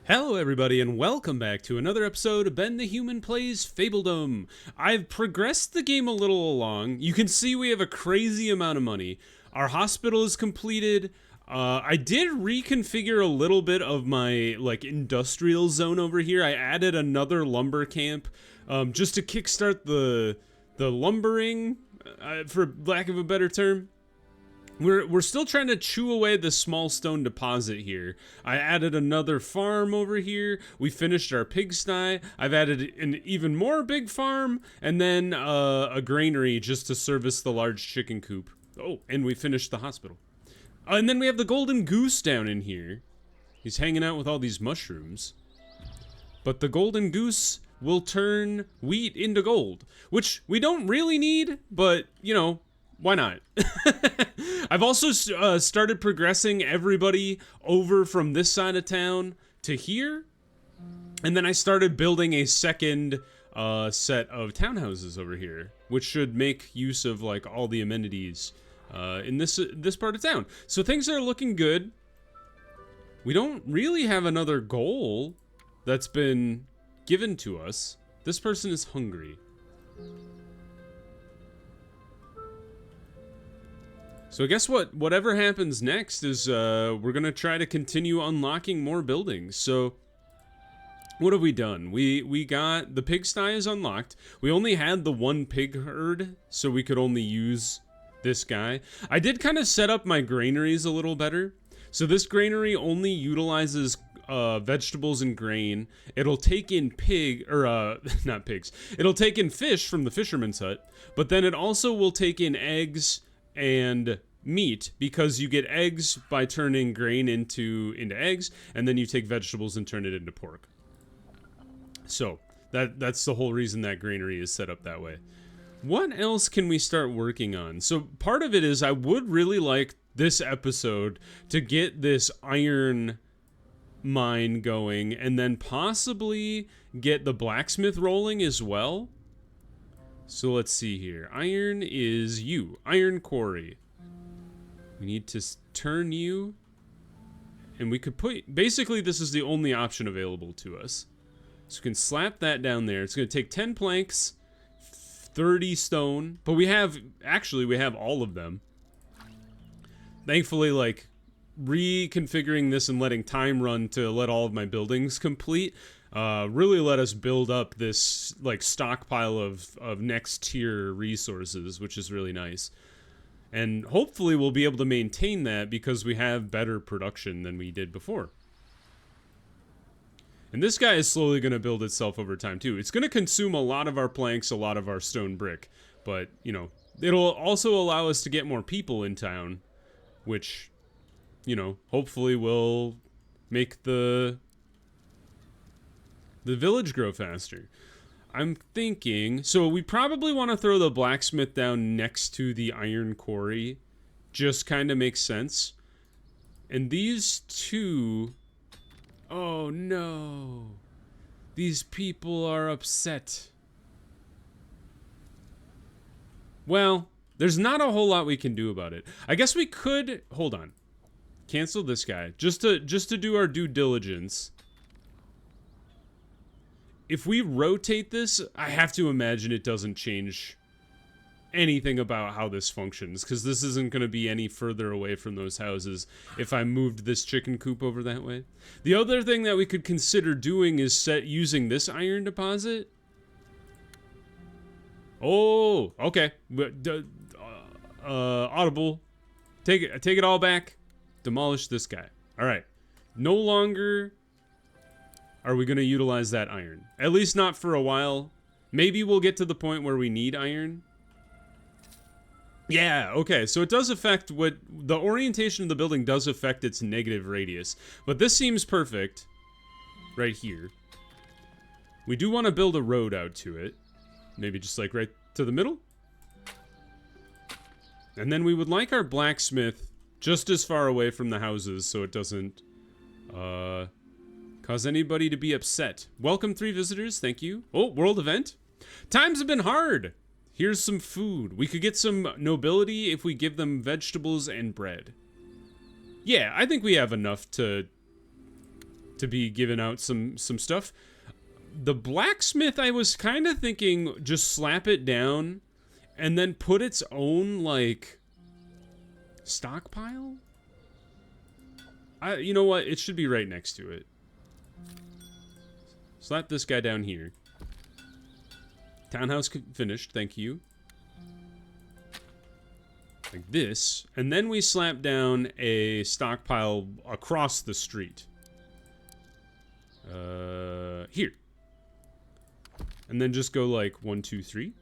Hello everybody and welcome back to another episode of Ben the Human Plays Fabledom. I've progressed the game a little along. You can see we have a crazy amount of money. Our hospital is completed. I did reconfigure a little bit of my industrial zone over here. I added another lumber camp just to kickstart the lumbering, for lack of a better term. We're still trying to chew away the small stone deposit here. I added another farm over here. We finished our pigsty. I've added an even more big farm, and then a granary just to service the large chicken coop. Oh, and we finished the hospital. And then we have the golden goose down in here. He's hanging out with all these mushrooms. But the golden goose will turn wheat into gold, which we don't really need, but, you know, why not? I've also started progressing everybody over from this side of town to here. And then I started building a second set of townhouses over here, which should make use of like all the amenities in this part of town. So things are looking good. We don't really have another goal that's been given to us. This person is hungry. So I guess whatever happens next is we're gonna try to continue unlocking more buildings. So what have we done? We got the pigsty is unlocked. We only had the one pig herd, so we could only use this guy. I did kind of set up my granaries a little better. So this granary only utilizes vegetables and grain. It'll take in not pigs. It'll take in fish from the fisherman's hut, but then it also will take in eggs and meat, because you get eggs by turning grain into eggs, and then you take vegetables and turn it into pork. So that's the whole reason that granary is set up that way. What else can we start working on? So part of it is I would really like this episode to get this iron mine going, and then possibly get the blacksmith rolling as well. So let's see here. Iron is you. Iron quarry. We need to turn you. And we could put... Basically, this is the only option available to us. So we can slap that down there. It's going to take 10 planks, 30 stone. But we have... Actually, we have all of them. Thankfully, like, reconfiguring this and letting time run to let all of my buildings complete... really let us build up this like stockpile of next tier resources, which is really nice. And hopefully we'll be able to maintain that because we have better production than we did before. And this guy is slowly going to build itself over time too. It's going to consume a lot of our planks, a lot of our stone brick, but you know, it'll also allow us to get more people in town, which, you know, hopefully will make the village grow faster. I'm thinking, so we probably want to throw the blacksmith down next to the iron quarry. Just kind of makes sense. And these two... Oh no. These people are upset. Well, there's not a whole lot we can do about it. I guess we could... Hold on. Cancel this guy. Just to do our due diligence. If we rotate this, I have to imagine it doesn't change anything about how this functions, because this isn't going to be any further away from those houses if I moved this chicken coop over that way. The other thing that we could consider doing is using this iron deposit. Oh, okay. Audible. Take it all back. Demolish this guy. All right. No longer... are we going to utilize that iron? At least not for a while. Maybe we'll get to the point where we need iron. Yeah, okay. So it does affect what... The orientation of the building does affect its negative radius. But this seems perfect. Right here. We do want to build a road out to it. Maybe just like right to the middle. And then we would like our blacksmith just as far away from the houses so it doesn't... cause anybody to be upset. Welcome 3 visitors, thank you. Oh, world event. Times have been hard. Here's some food. We could get some nobility if we give them vegetables and bread. Yeah, I think we have enough to to be giving out some stuff. The blacksmith, I was kind of thinking just slap it down and then put its own, like, stockpile? You know what? It should be right next to it. Slap this guy down here. Townhouse finished, thank you. Like this. And then we slap down a stockpile across the street. Here. And then just go like 1, 2, 3.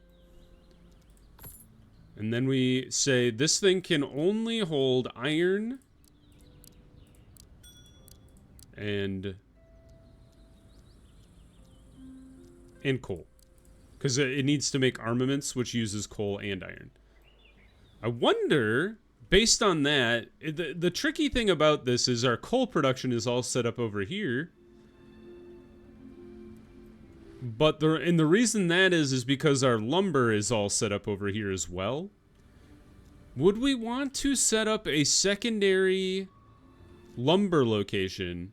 And then we say this thing can only hold iron and coal. Because it needs to make armaments, which uses coal and iron. I wonder, based on that, the tricky thing about this is our coal production is all set up over here. But the reason that is because our lumber is all set up over here as well. Would we want to set up a secondary lumber location?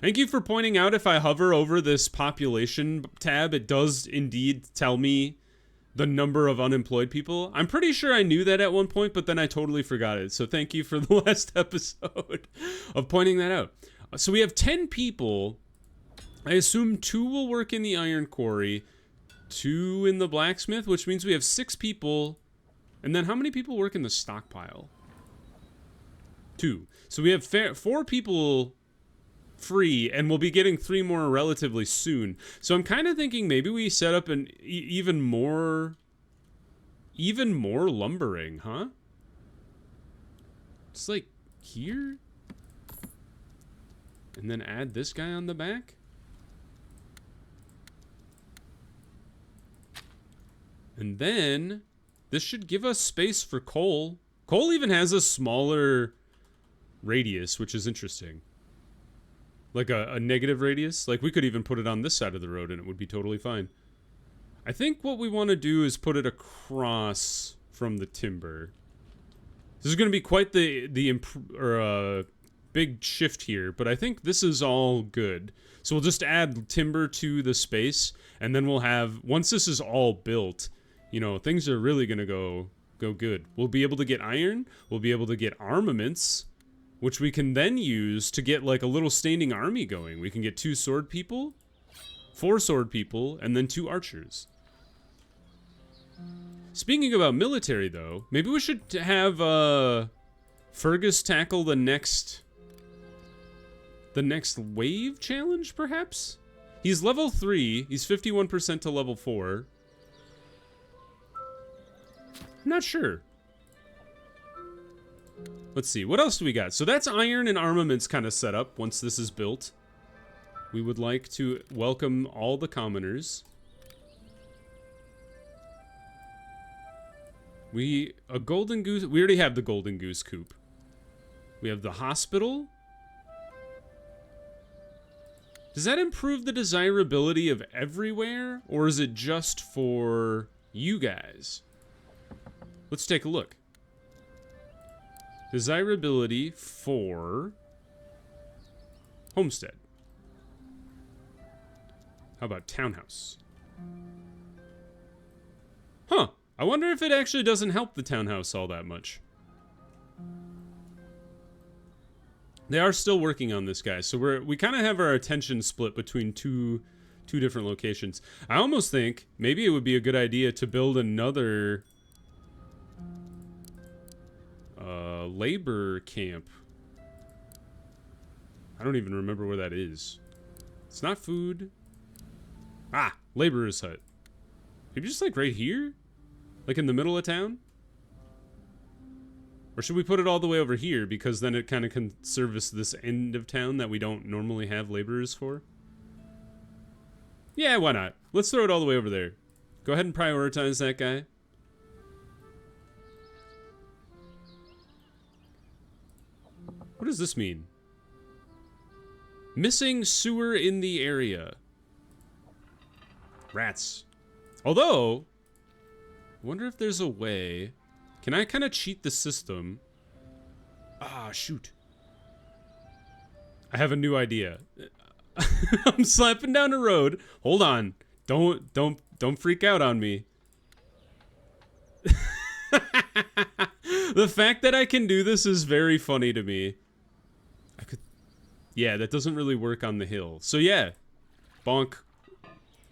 Thank you for pointing out if I hover over this population tab, it does indeed tell me the number of unemployed people. I'm pretty sure I knew that at one point, but then I totally forgot it. So thank you for the last episode of pointing that out. So we have 10 people. I assume 2 will work in the iron quarry, 2 in the blacksmith, which means we have 6 people. And then how many people work in the stockpile? 2. So we have 4 people free, and we'll be getting 3 more relatively soon. So I'm kind of thinking maybe we set up an even more lumbering, huh? It's like here, and then add this guy on the back. And then this should give us space for coal. Coal even has a smaller radius, which is interesting. Like a negative radius. Like we could even put it on this side of the road and it would be totally fine. I think what we want to do is put it across from the timber. This is going to be quite the big shift here, but I think this is all good. So we'll just add timber to the space, and then we'll have, once this is all built, you know, things are really going to go good. We'll be able to get iron, we'll be able to get armaments, which we can then use to get like a little standing army going. We can get 2 sword people, 4 sword people, and then 2 archers. Speaking about military, though, maybe we should have Fergus tackle the next wave challenge, perhaps? He's level 3. He's 51% to level 4. I'm not sure. Let's see. What else do we got? So that's iron and armaments kind of set up once this is built. We would like to welcome all the commoners. A golden goose. We already have the golden goose coop. We have the hospital. Does that improve the desirability of everywhere, or is it just for you guys? Let's take a look. Desirability for homestead. How about townhouse? Huh. I wonder if it actually doesn't help the townhouse all that much. They are still working on this, guys, so we kind of have our attention split between two different locations. I almost think maybe it would be a good idea to build another labor camp. I don't even remember where that is. It's not food. Ah, laborer's hut. Maybe just like right here? Like in the middle of town? Or should we put it all the way over here, because then it kind of can service this end of town that we don't normally have laborers for? Yeah, why not? Let's throw it all the way over there. Go ahead and prioritize that guy. What does this mean? Missing sewer in the area. Rats. Although, I wonder if there's a way. Can I kind of cheat the system? Ah, shoot. I have a new idea. I'm slapping down a road. Hold on. Don't freak out on me. The fact that I can do this is very funny to me. Yeah, that doesn't really work on the hill. So yeah, bonk.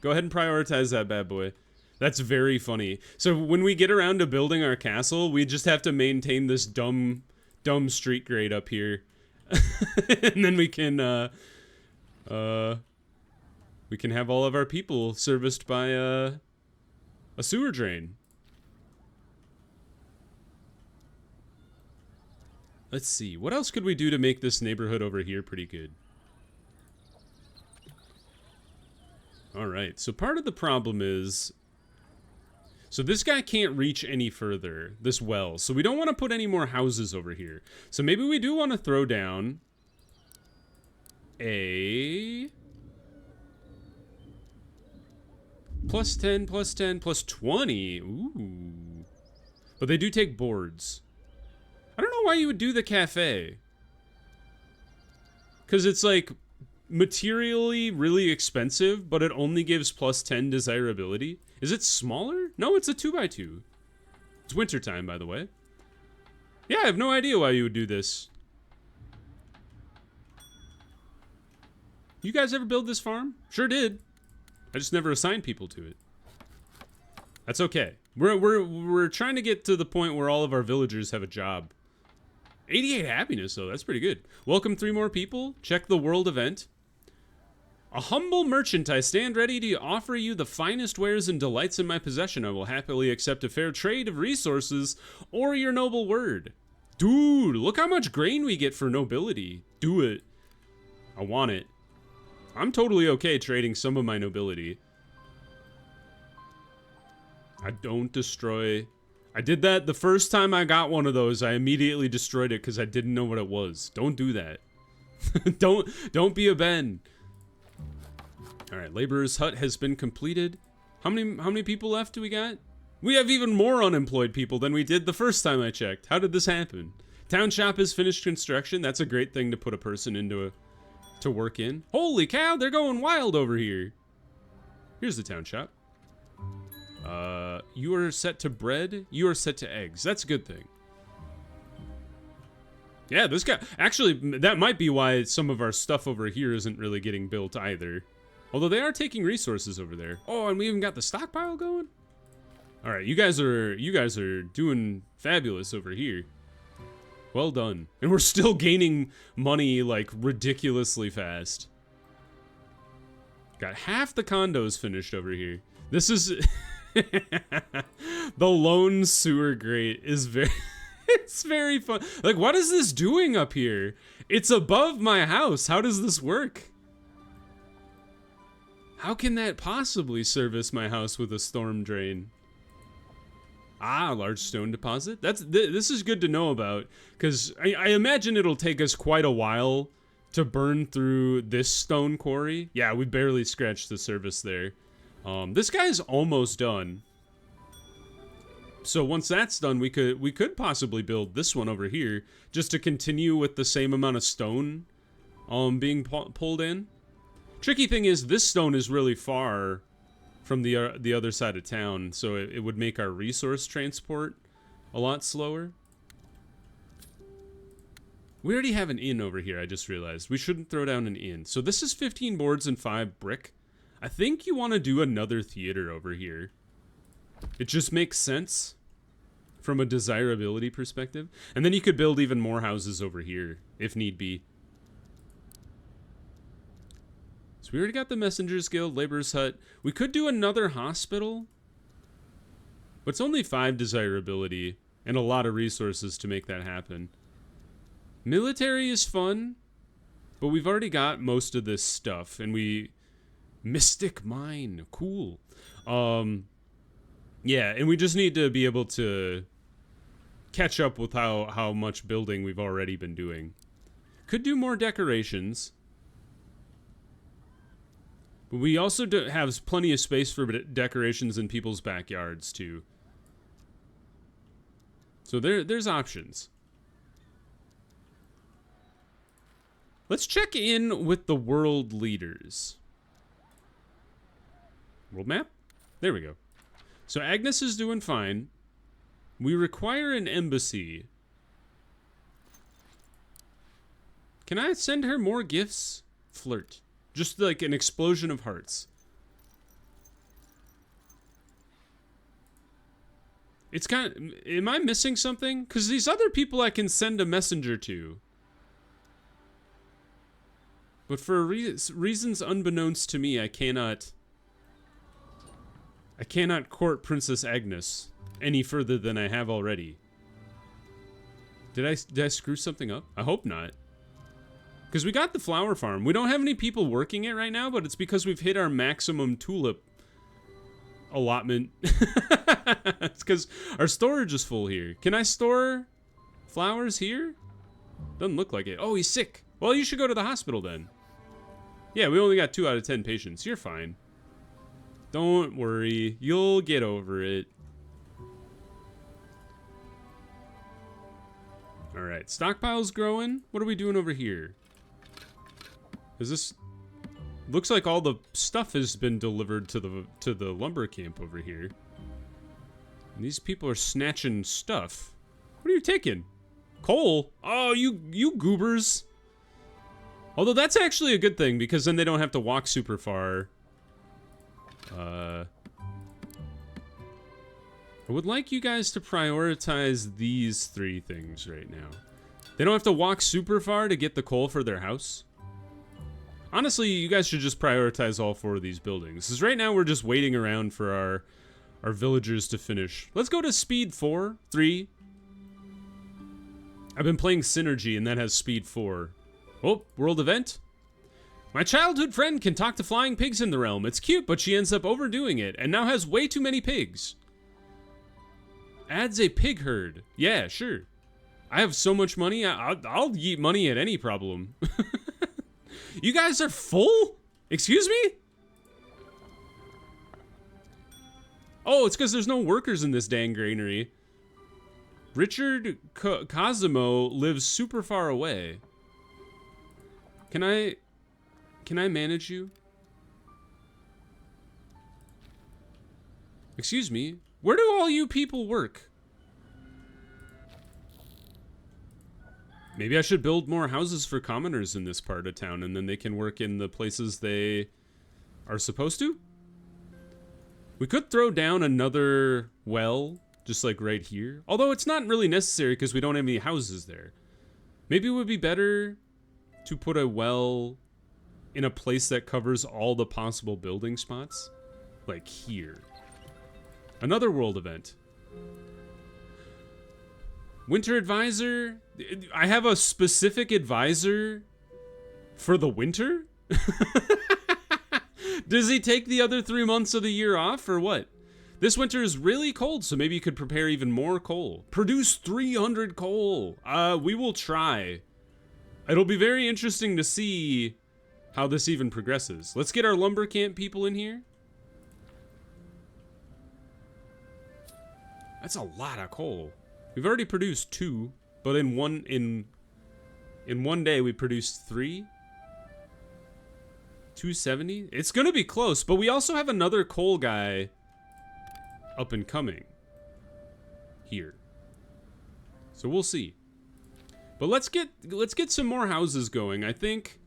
Go ahead and prioritize that bad boy. That's very funny. So when we get around to building our castle, we just have to maintain this dumb street grade up here. And then we can have all of our people serviced by a sewer drain. Let's see. What else could we do to make this neighborhood over here pretty good? All right. So part of the problem is... So this guy can't reach any further, this well. So we don't want to put any more houses over here. So maybe we do want to throw down a... plus 10, plus 10, plus 20. Ooh. But they do take boards. I don't know why you would do the cafe. Because it's like materially really expensive, but it only gives plus 10 desirability. Is it smaller? No, it's a 2x2. It's wintertime, by the way. Yeah, I have no idea why you would do this. You guys ever build this farm? Sure did. I just never assigned people to it. That's okay. We're trying to get to the point where all of our villagers have a job. 88 happiness, though. That's pretty good. Welcome 3 more people. Check the world event. A humble merchant, I stand ready to offer you the finest wares and delights in my possession. I will happily accept a fair trade of resources or your noble word. Dude, look how much grain we get for nobility. Do it. I want it. I'm totally okay trading some of my nobility. I don't destroy... I did that the first time I got one of those. I immediately destroyed it because I didn't know what it was. Don't do that. Don't be a Ben. All right, laborer's hut has been completed. How many people left do we got? We have even more unemployed people than we did the first time I checked. How did this happen? Town shop has finished construction. That's a great thing to put a person into to work in. Holy cow, they're going wild over here. Here's the town shop. You are set to bread. You are set to eggs. That's a good thing. Yeah, this guy... Actually, that might be why some of our stuff over here isn't really getting built either. Although they are taking resources over there. Oh, and we even got the stockpile going? Alright, you guys are doing fabulous over here. Well done. And we're still gaining money, like, ridiculously fast. Got half the condos finished over here. This is... The lone sewer grate is very... It's very fun. Like, what is this doing up here? It's above my house. How does this work? How can that possibly service my house with a storm drain? Ah, large stone deposit. This is good to know about, because I imagine it'll take us quite a while to burn through this stone quarry. Yeah, we barely scratched the surface there. This guy's almost done. So once that's done, we could possibly build this one over here just to continue with the same amount of stone being pulled in. Tricky thing is this stone is really far from the other side of town, so it would make our resource transport a lot slower. We already have an inn over here, I just realized. We shouldn't throw down an inn. So this is 15 boards and 5 brick. I think you want to do another theater over here. It just makes sense from a desirability perspective. And then you could build even more houses over here, if need be. So we already got the Messengers Guild, Laborer's Hut. We could do another hospital. But it's only 5 desirability and a lot of resources to make that happen. Military is fun, but we've already got most of this stuff, and we... Mystic Mine, cool. Yeah, and we just need to be able to catch up with how much building we've already been doing. Could do more decorations. But we also have plenty of space for decorations in people's backyards, too. So there's options. Let's check in with the world leaders. World map? There we go. So Agnes is doing fine. We require an embassy. Can I send her more gifts? Flirt. Just like an explosion of hearts. It's kind of... Am I missing something? Because these other people I can send a messenger to. But for reasons unbeknownst to me, I cannot court Princess Agnes any further than I have already. Did I screw something up? I hope not. Because we got the flower farm. We don't have any people working it right now, but it's because we've hit our maximum tulip allotment. It's because our storage is full here. Can I store flowers here? Doesn't look like it. Oh, he's sick. Well, you should go to the hospital then. Yeah, we only got 2 out of 10 patients. You're fine. Don't worry. You'll get over it. Alright, stockpile's growing. What are we doing over here? Is this... Looks like all the stuff has been delivered to the lumber camp over here. And these people are snatching stuff. What are you taking? Coal? Oh, you goobers. Although that's actually a good thing, because then they don't have to walk super far. I would like you guys to prioritize these 3 things right now. They don't have to walk super far to get the coal for their house. Honestly, you guys should just prioritize all 4 of these buildings. Because right now we're just waiting around for our villagers to finish. Let's go to speed 4, 3. I've been playing Synergy and that has speed 4. Oh, world event. My childhood friend can talk to flying pigs in the realm. It's cute, but she ends up overdoing it and now has way too many pigs. Adds a pig herd. Yeah, sure. I have so much money, I'll eat money at any problem. You guys are full? Excuse me? Oh, it's because there's no workers in this dang granary. Richard Cosimo lives super far away. Can I manage you? Excuse me, where do all you people work? Maybe I should build more houses for commoners in this part of town, and then they can work in the places they are supposed to? We could throw down another well, just like right here. Although it's not really necessary because we don't have any houses there. Maybe it would be better to put a well in a place that covers all the possible building spots. Like here. Another world event. Winter advisor? I have a specific advisor for the winter? Does he take the other 3 months of the year off or what? This winter is really cold, so maybe you could prepare even more coal. Produce 300 coal. We will try. It'll be very interesting to see how this even progresses. Let's get our lumber camp people in here. That's a lot of coal. We've already produced 2, but in one day we produced 3. 270? It's gonna be close, but we also have another coal guy up and coming here. So we'll see. But let's get some more houses going. I think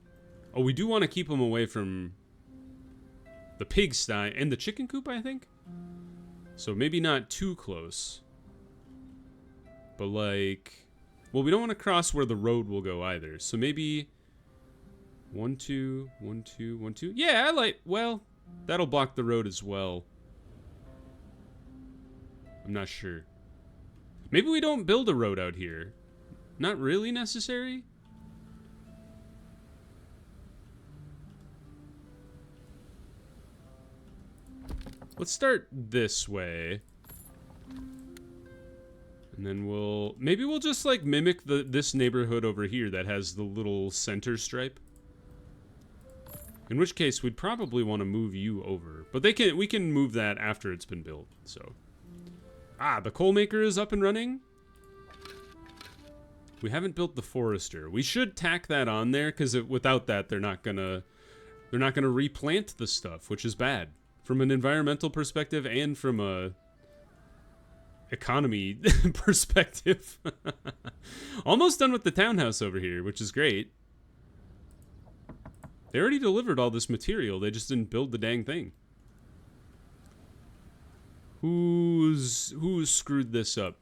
we do want to keep them away from the pigsty and the chicken coop, I think. So maybe not too close. But like, well, we don't want to cross where the road will go either. So maybe 1 2 1 2 1 2. Yeah, well, that'll block the road as well. I'm not sure. Maybe we don't build a road out here. Not really necessary. Let's start this way. And then maybe we'll just like mimic this neighborhood over here that has the little center stripe. In which case we'd probably want to move you over. But we can move that after it's been built, so. Ah, the coal maker is up and running. We haven't built the forester. We should tack that on there, because without that, they're not gonna replant the stuff, which is bad from an environmental perspective and from a economy perspective. Almost done with the townhouse over here, which is great. They already delivered all this material. They just didn't build the dang thing. Who's screwed this up?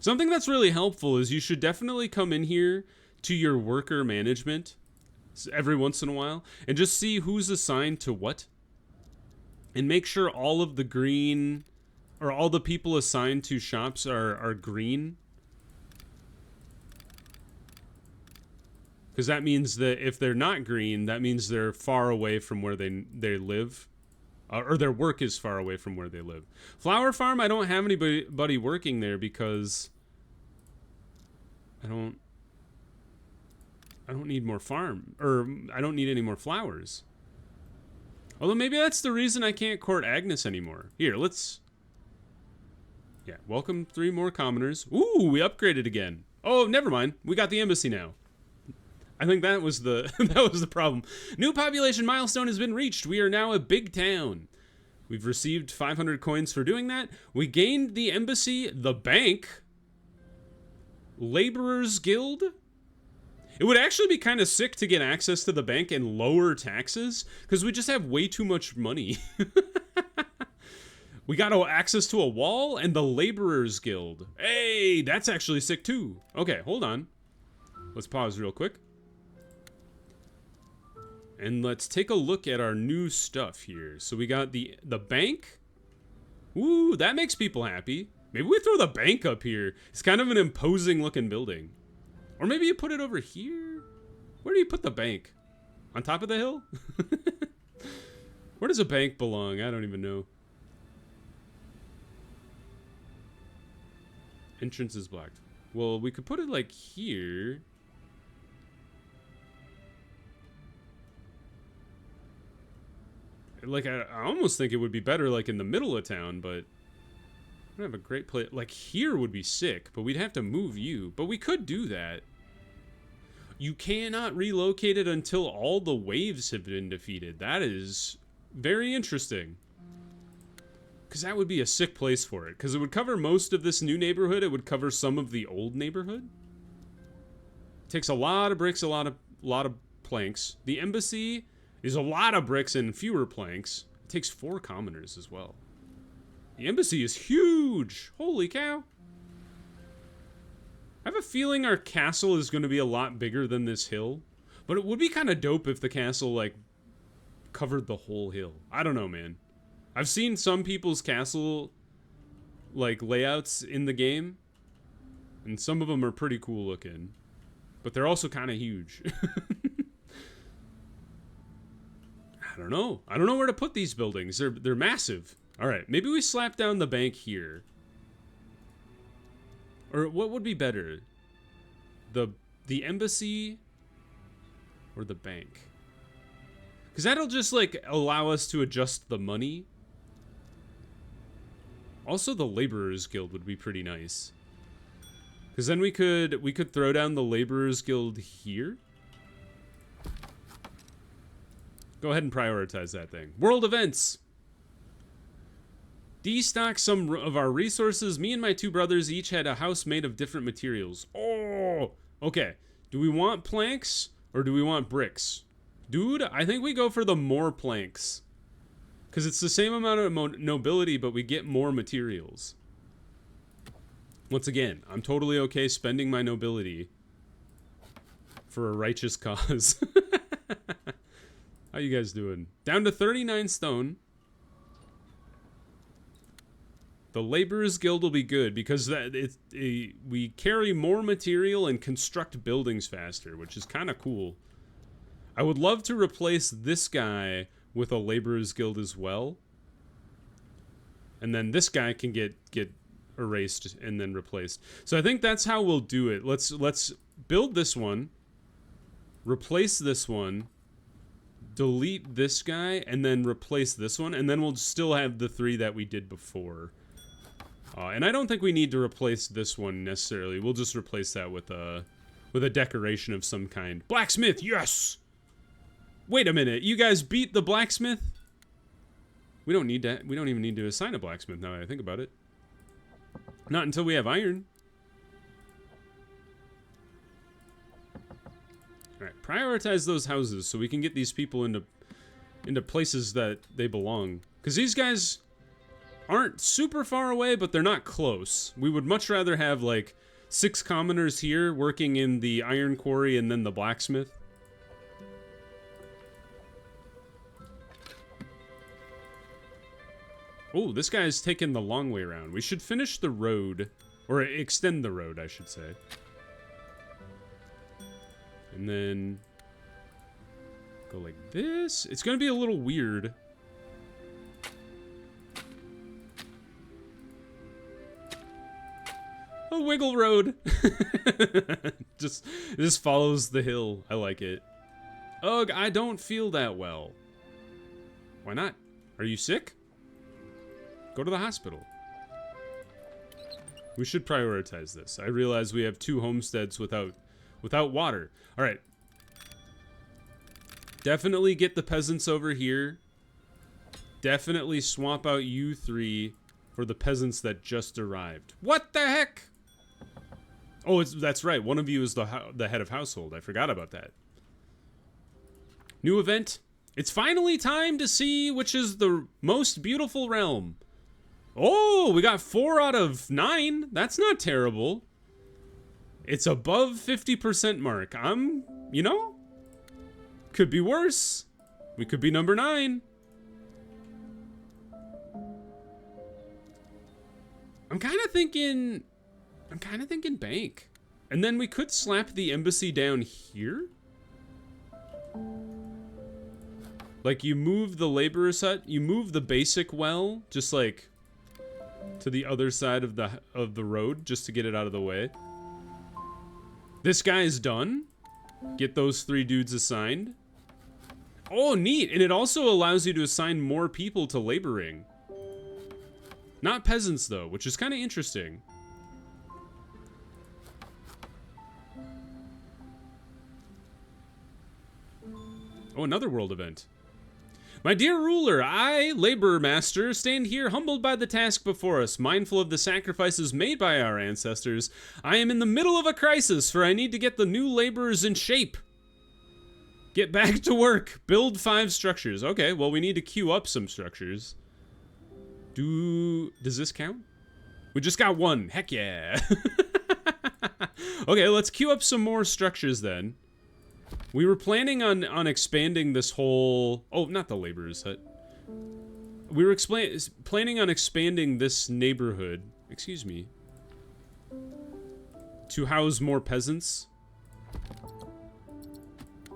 Something that's really helpful is you should definitely come in here to your worker management every once in a while and just see who's assigned to what. And make sure all of the green, or all the people assigned to shops are green. Because that means that if they're not green, that means they're far away from where they live. Or their work is far away from where they live. Flower farm, I don't have anybody working there because I don't need more farm, or I don't need any more flowers. Although maybe that's the reason I can't court Agnes anymore. Here, let's... Yeah, welcome 3 more commoners. Ooh, we upgraded again. Oh, never mind. We got the embassy now. I think that was the that was the problem. New population milestone has been reached. We are now a big town. We've received 500 coins for doing that. We gained the embassy, the bank, laborers guild. It would actually be kind of sick to get access to the bank and lower taxes, because we just have way too much money. We got access to a wall and the laborers guild. Hey, that's actually sick too. Okay, hold on. Let's pause real quick. And let's take a look at our new stuff here. So we got the bank. Ooh, that makes people happy. Maybe we throw the bank up here. It's kind of an imposing looking building. Or maybe you put it over here. Where do you put the bank? On top of the hill? Where does a bank belong? I don't even know. Entrance is blocked. Well, we could put it like here. Like, I almost think it would be better, like, in the middle of town, but... I don't have a great place. Like, here would be sick, but we'd have to move you. But we could do that. You cannot relocate it until all the waves have been defeated. That is very interesting. Because that would be a sick place for it. Because it would cover most of this new neighborhood. It would cover some of the old neighborhood. It takes a lot of bricks, a lot of planks. The embassy... is a lot of bricks and fewer planks. It takes 4 commoners as well. The embassy is huge! Holy cow! I have a feeling our castle is going to be a lot bigger than this hill. But it would be kind of dope if the castle, like, covered the whole hill. I don't know, man. I've seen some people's castle, like, layouts in the game. And some of them are pretty cool looking. But they're also kind of huge. I don't know. I don't know where to put these buildings. They're massive. All right, maybe we slap down the bank here. Or what would be better? The embassy or the bank? Because that'll just, like, allow us to adjust the money. Also, the laborers guild would be pretty nice. Because then we could throw down the laborers guild here. Go ahead and prioritize that thing. World events. Destock some of our resources. Me and my 2 brothers each had a house made of different materials. Oh, okay. Do we want planks or do we want bricks? Dude, I think we go for the more planks. Because it's the same amount of nobility, but we get more materials. Once again, I'm totally okay spending my nobility for a righteous cause. How you guys doing? Down to 39 stone. The Laborers Guild will be good because we carry more material and construct buildings faster, which is kind of cool. I would love to replace this guy with a Laborers Guild as well. And then this guy can get erased and then replaced. So I think that's how we'll do it. Let's build this one. Replace this one. Delete this guy and then replace this one, and then we'll still have the 3 that we did before. And I don't think we need to replace this one necessarily. We'll just replace that with a with a decoration of some kind. Blacksmith, yes! Wait a minute, you guys beat the blacksmith? We don't need that. We don't even need to assign a blacksmith now that I think about it. Not until we have iron. Alright, prioritize those houses so we can get these people into places that they belong. Because these guys aren't super far away, but they're not close. We would much rather have, like, 6 commoners here working in the iron quarry and then the blacksmith. Oh, this guy's taking the long way around. We should finish the road. Or extend the road, I should say. And then go like this. It's going to be a little weird. A wiggle road. just follows the hill. I like it. Ugh, I don't feel that well. Why not? Are you sick? Go to the hospital. We should prioritize this. I realize we have 2 homesteads without water. All right. Definitely get the peasants over here. Definitely swap out you 3 for the peasants that just arrived. What the heck? Oh, that's right. One of you is the head of household. I forgot about that. New event. It's finally time to see which is the most beautiful realm. Oh, we got 4 out of 9. That's not terrible. It's above 50% mark. You know, could be worse. We could be number 9. I'm kind of thinking bank. And then we could slap the embassy down here. Like, you move the laborer's hut, you move the basic well, just like to the other side of the road, just to get it out of the way. This guy's done. Get those 3 dudes assigned. Oh, neat. And it also allows you to assign more people to laboring. Not peasants, though, which is kind of interesting. Oh, another world event. My dear ruler, I, laborer master, stand here humbled by the task before us, mindful of the sacrifices made by our ancestors. I am in the middle of a crisis, for I need to get the new laborers in shape. Get back to work. Build 5 structures. Okay, well, we need to queue up some structures. Does this count? We just got 1. Heck yeah. Okay, let's queue up some more structures then. We were planning on expanding this whole... Oh, not the laborer's hut. We were planning on expanding this neighborhood, excuse me, to house more peasants.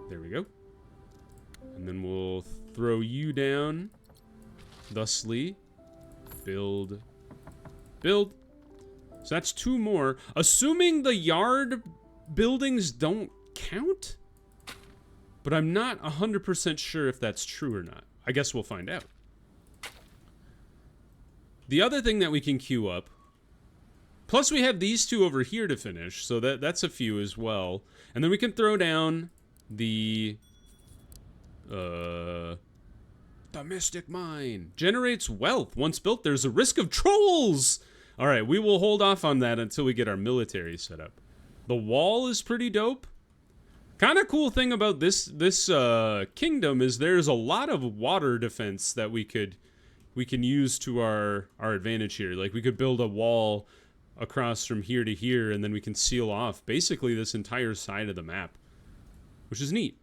There we go. And then we'll throw you down. Thusly. Build. Build. So that's 2 more. Assuming the yard buildings don't count? But I'm not 100% sure if that's true or not. I guess we'll find out. The other thing that we can queue up, plus we have these 2 over here to finish, so that's a few as well. And then we can throw down the Mystic Mine. Generates wealth. Once built, there's a risk of trolls! Alright, we will hold off on that until we get our military set up. The wall is pretty dope. Kind of cool thing about this kingdom is there's a lot of water defense that we can use to our advantage here. Like, we could build a wall across from here to here, and then we can seal off basically this entire side of the map, which is neat.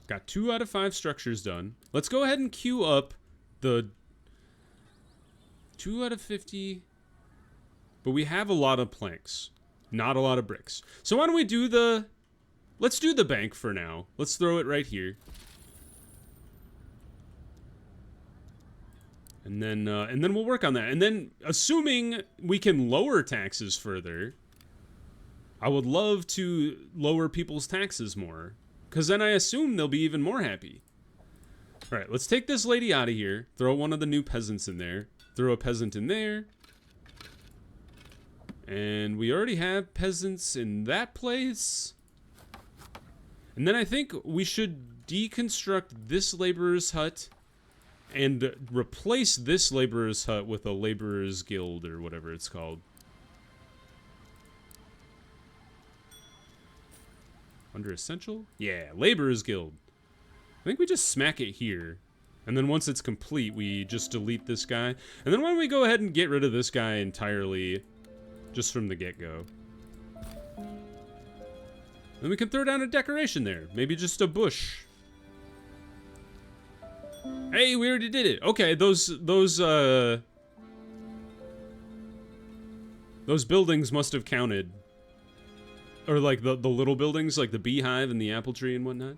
Got 2 out of 5 structures done. Let's go ahead and queue up the 2 out of 50... But we have a lot of planks, not a lot of bricks. So why don't we do let's do the bank for now. Let's throw it right here. And then we'll work on that. And then, assuming we can lower taxes further, I would love to lower people's taxes more. Because then I assume they'll be even more happy. All right, let's take this lady out of here. Throw one of the new peasants in there. Throw a peasant in there. And we already have peasants in that place. And then I think we should deconstruct this laborer's hut and replace this laborer's hut with a laborer's guild or whatever it's called. Under essential? Yeah, laborer's guild. I think we just smack it here. And then once it's complete, we just delete this guy. And then why don't we go ahead and get rid of this guy entirely just from the get-go. Then we can throw down a decoration there. Maybe just a bush. Hey, we already did it. Okay, those buildings must have counted. Or like the little buildings, like the beehive and the apple tree and whatnot.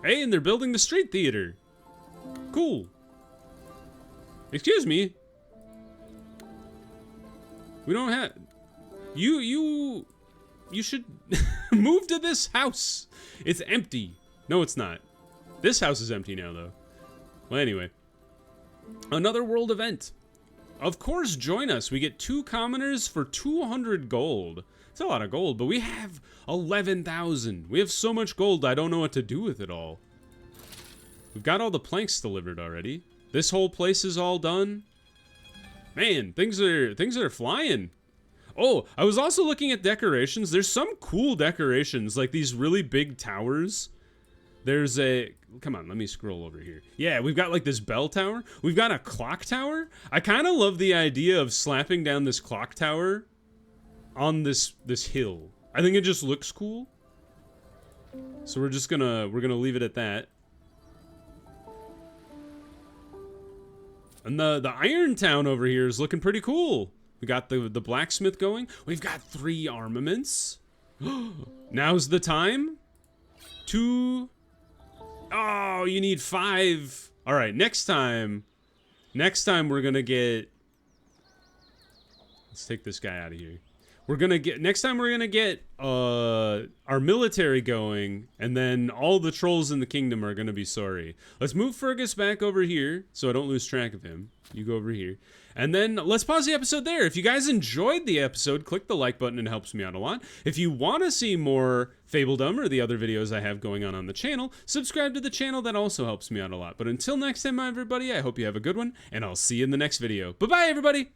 Hey, and they're building the street theater. Cool. Excuse me. We don't have... You should move to this house. It's empty. No, it's not. This house is empty now, though. Well, anyway. Another world event. Of course, join us. We get 2 commoners for 200 gold. It's a lot of gold, but we have 11,000. We have so much gold, I don't know what to do with it all. We've got all the planks delivered already. This whole place is all done. Man, things are flying. Oh, I was also looking at decorations. There's some cool decorations, like these really big towers. There's a... Come on, let me scroll over here. Yeah, we've got like this bell tower. We've got a clock tower. I kind of love the idea of slapping down this clock tower on this hill. I think it just looks cool. So we're gonna leave it at that. And the Iron Town over here is looking pretty cool. We got the blacksmith going. We've got 3 armaments. Now's the time to... Oh, you need 5. All right, next time we're gonna get... Let's take this guy out of here. Next time we're gonna get our military going, and then all the trolls in the kingdom are gonna be sorry. Let's move Fergus back over here so I don't lose track of him. You go over here. And then let's pause the episode there. If you guys enjoyed the episode, click the like button. It helps me out a lot. If you want to see more Fabledom or the other videos I have going on the channel, subscribe to the channel. That also helps me out a lot. But until next time, everybody, I hope you have a good one, and I'll see you in the next video. Bye-bye, everybody!